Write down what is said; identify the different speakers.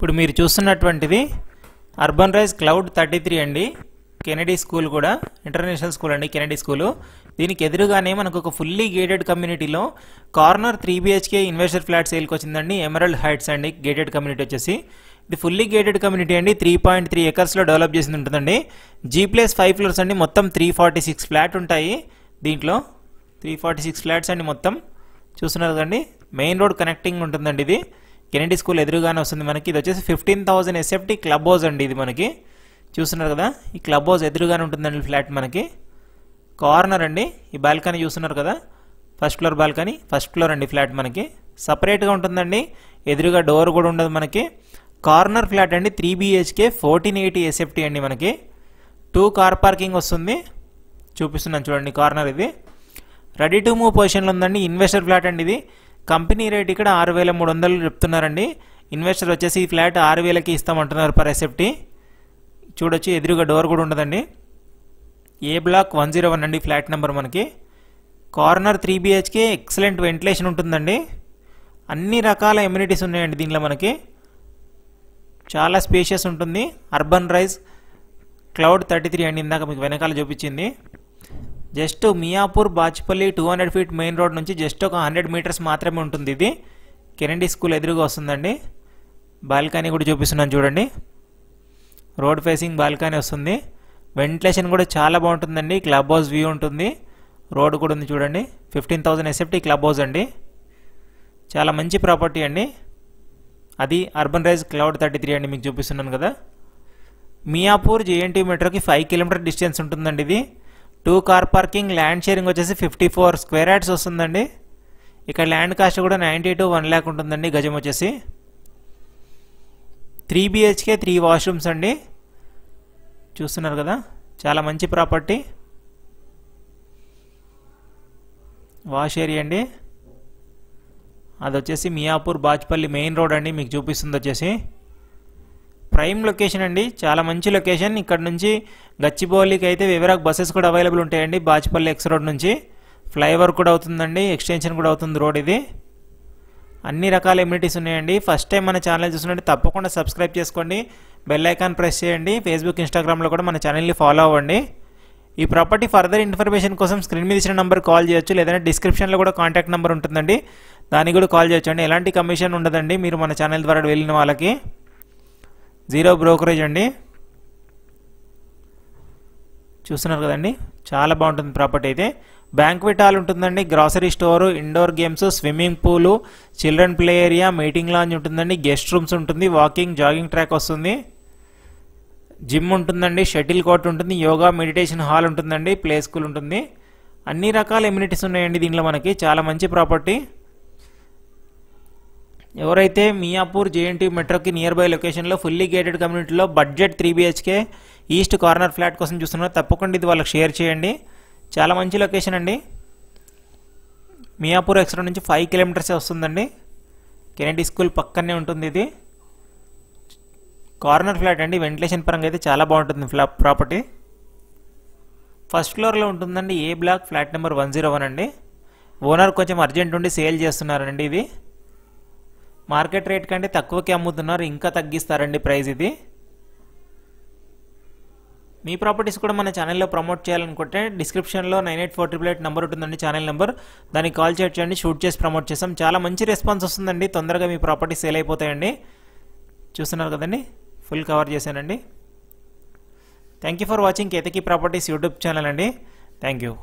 Speaker 1: ఇప్పుడు మీరు చూస్తున్నటువంటిది urban rise cloud 33 అండి. కెనడీ స్కూల్ కూడా ఇంటర్నేషనల్ స్కూల్ అండి, కెనడీ స్కూల్. దీనికి ఎదురుగానే మనకు ఒక ఫుల్లీ గేటెడ్ కమ్యూనిటీలో కార్నర్ 3 BHK ఇన్వెస్టర్ ఫ్లాట్ సేల్కి వచ్చిందండి. ఎమరల్డ్ హైట్స్ అండి గేటెడ్ కమ్యూనిటీ వచ్చేసి. ఇది ఫుల్లీ గేటెడ్ కమ్యూనిటీ అండి. 3.3 ఎకర్స్లో డెవలప్ చేసి ఉంటుందండి. G+5 ఫ్లోర్స్ అండి. మొత్తం 346 ఫ్లాట్ ఉంటాయి దీంట్లో. 346 ఫ్లాట్స్ అండి మొత్తం. చూస్తున్నారు కదండి, మెయిన్ రోడ్ కనెక్టింగ్ ఉంటుందండి. ఇది కెనడీ స్కూల్ ఎదురుగానే వస్తుంది మనకి. ఇది వచ్చేసి 15,000 SFT క్లబ్ హౌస్ అండి. ఇది మనకి చూస్తున్నారు కదా, ఈ క్లబ్ హౌస్ ఎదురుగానే ఉంటుందండి ఫ్లాట్ మనకి. కార్నర్ అండి, ఈ బాల్కనీ చూస్తున్నారు కదా, first floor balcony, first floor అండి ఫ్లాట్ మనకి. సపరేట్గా ఉంటుందండి, ఎదురుగా డోర్ కూడా ఉండదు మనకి. కార్నర్ ఫ్లాట్ అండి, 3 BHK 1480 SFT అండి మనకి. 2 కార్ పార్కింగ్ వస్తుంది. చూపిస్తున్నాను చూడండి, కార్నర్ ఇది రెడీ టు మూవ్ పొజిషన్లో ఉందండి. ఇన్వెస్టర్ ఫ్లాట్ అండి ఇది. కంపెనీ రేట్ ఇక్కడ 6,300 చెప్తున్నారండి. ఇన్వెస్టర్ వచ్చేసి ఈ ఫ్లాట్ 6,000కి ఇస్తామంటున్నారు పర్ SFT. చూడొచ్చు, ఎదురుగా డోర్ కూడా ఉండదండి. ఏ బ్లాక్ 101 అండి ఫ్లాట్ నెంబర్ మనకి. కార్నర్ 3 BHK, ఎక్సలెంట్ వెంటిలేషన్ ఉంటుందండి. అన్ని రకాల ఎమ్యూనిటీస్ ఉన్నాయండి దీనిలో మనకి. చాలా స్పేషియస్ ఉంటుంది. అర్బన్ రైజ్ క్లౌడ్ 33 అండి, ఇందాక మీకు వెనకాల చూపించింది. Just Miyapur Bachupally 200 feet main road నుంచి జస్ట్ ఒక 100 మీటర్స్ మాత్రమే ఉంటుంది. ఇది కెనడీ స్కూల్ ఎదురుగా వస్తుందండి. బాల్కనీ కూడా చూపిస్తున్నాను చూడండి, రోడ్ ఫేసింగ్ బాల్కనీ వస్తుంది. వెంటిలేషన్ కూడా చాలా బాగుంటుందండి. క్లబ్ హౌస్ వ్యూ ఉంటుంది, రోడ్ కూడా ఉంది చూడండి. 15,000 SFT క్లబ్ హౌస్ అండి. చాలా మంచి ప్రాపర్టీ అండి. అది అర్బన్ రైజ్ క్లౌడ్ 33 అండి, మీకు చూపిస్తున్నాను కదా. మియాపూర్ JNT మెట్రోకి 5 కిలోమీటర్ డిస్టెన్స్ ఉంటుందండి. ఇది 2 కార్ పార్కింగ్, ల్యాండ్ షేరింగ్ వచ్చేసి 54 స్క్వేర్ యార్డ్స్ వస్తుందండి. ఇక్కడ ల్యాండ్ కాస్ట్ కూడా 90 to 1 lakh ఉంటుందండి గజం వచ్చేసి. 3 BHK 3 వాష్రూమ్స్ అండి. చూస్తున్నారు కదా, చాలా మంచి ప్రాపర్టీ. వాష్ ఏరియా అండి. అది వచ్చేసి మియాపూర్ బాచ్పల్లి మెయిన్ రోడ్ అండి, మీకు చూపిస్తుంది వచ్చేసి. ప్రైమ్ లొకేషన్ అండి, చాలా మంచి లొకేషన్. ఇక్కడ నుంచి గచ్చిబౌలికి అయితే వివరాక్ బస్సెస్ కూడా అవైలబుల్ ఉంటాయండి. బాచ్పల్లి ఎక్స్ రోడ్ నుంచి ఫ్లైఓవర్ కూడా అవుతుందండి, ఎక్స్టెన్షన్ కూడా అవుతుంది రోడ్ ఇది. అన్ని రకాల ఎమ్యూనిటీస్ ఉన్నాయండి. ఫస్ట్ టైం మన ఛానల్ చూసినట్టు తప్పకుండా సబ్స్క్రైబ్ చేసుకోండి, బెల్ ఐకాన్ ప్రెస్ చేయండి. ఫేస్బుక్, ఇన్స్టాగ్రామ్లో కూడా మన ఛానల్ని ఫాలో అవ్వండి. ఈ ప్రాపర్టీ ఫర్దర్ ఇన్ఫర్మేషన్ కోసం స్క్రీన్ మీద ఇచ్చిన నెంబర్ కాల్ చేయొచ్చు, లేదంటే డిస్క్రిప్షన్లో కూడా కాంటాక్ట్ నెంబర్ ఉంటుందండి, దానికి కూడా కాల్ చేయొచ్చు అండి. ఎలాంటి కమిషన్ ఉండదండి మీరు మన ఛానల్ ద్వారా వెళ్ళిన వాళ్ళకి. 0 బ్రోకరేజ్ అండి. చూస్తున్నారు కదండి, చాలా బాగుంటుంది ప్రాపర్టీ అయితే. బ్యాంక్వెట్ హాల్ ఉంటుందండి, grocery store, indoor games, swimming pool, children play area, meeting lounge ఉంటుందండి, గెస్ట్ రూమ్స్ ఉంటుంది, వాకింగ్ జాగింగ్ ట్రాక్ వస్తుంది, జిమ్ ఉంటుందండి, షటిల్ కోర్ట్ ఉంటుంది, యోగా మెడిటేషన్ హాల్ ఉంటుందండి, ప్లే స్కూల్ ఉంటుంది. అన్ని రకాల ఎమ్యూనిటీస్ ఉన్నాయండి దీనిలో మనకి. చాలా మంచి ప్రాపర్టీ. ఎవరైతే మియాపూర్ JNT మెట్రోకి నియర్ బై లొకేషన్లో ఫుల్లీ గేటెడ్ కమ్యూనిటీలో budget 3 BHK east corner flat కోసం చూస్తున్నారో తప్పకుండా ఇది వాళ్ళకి షేర్ చేయండి. చాలా మంచి లొకేషన్ అండి. మియాపూర్ ఎక్స్ రోడ్ నుంచి 5 కిలోమీటర్సే వస్తుందండి. కెనడీ స్కూల్ పక్కనే ఉంటుంది. ఇది కార్నర్ ఫ్లాట్ అండి. వెంటిలేషన్ పరంగా అయితే చాలా బాగుంటుంది ప్రాపర్టీ. ఫస్ట్ ఫ్లోర్లో ఉంటుందండి. ఏ బ్లాక్, ఫ్లాట్ నెంబర్ 101 అండి. ఓనర్ కొంచెం అర్జెంట్ ఉండి సేల్ చేస్తున్నారండి. ఇది మార్కెట్ రేట్ కంటే తక్కువకే అమ్ముతున్నారు, ఇంకా తగ్గిస్తారండి ప్రైస్ ఇది. మీ ప్రాపర్టీస్ కూడా మన ఛానల్లో ప్రమోట్ చేయాలనుకుంటే డిస్క్రిప్షన్లో 984888 నెంబర్ ఉంటుందండి, ఛానల్ నెంబర్. దానికి కాల్ చేయండి, షూట్ చేసి ప్రమోట్ చేస్తాం. చాలా మంచి రెస్పాన్స్ వస్తుందండి, తొందరగా మీ ప్రాపర్టీ సేల్ అయిపోతాయండి. చూస్తున్నారు కదండి, ఫుల్ కవర్ చేశానండి. Thank you for watching Ketaki properties YouTube channel అండి. Thank you.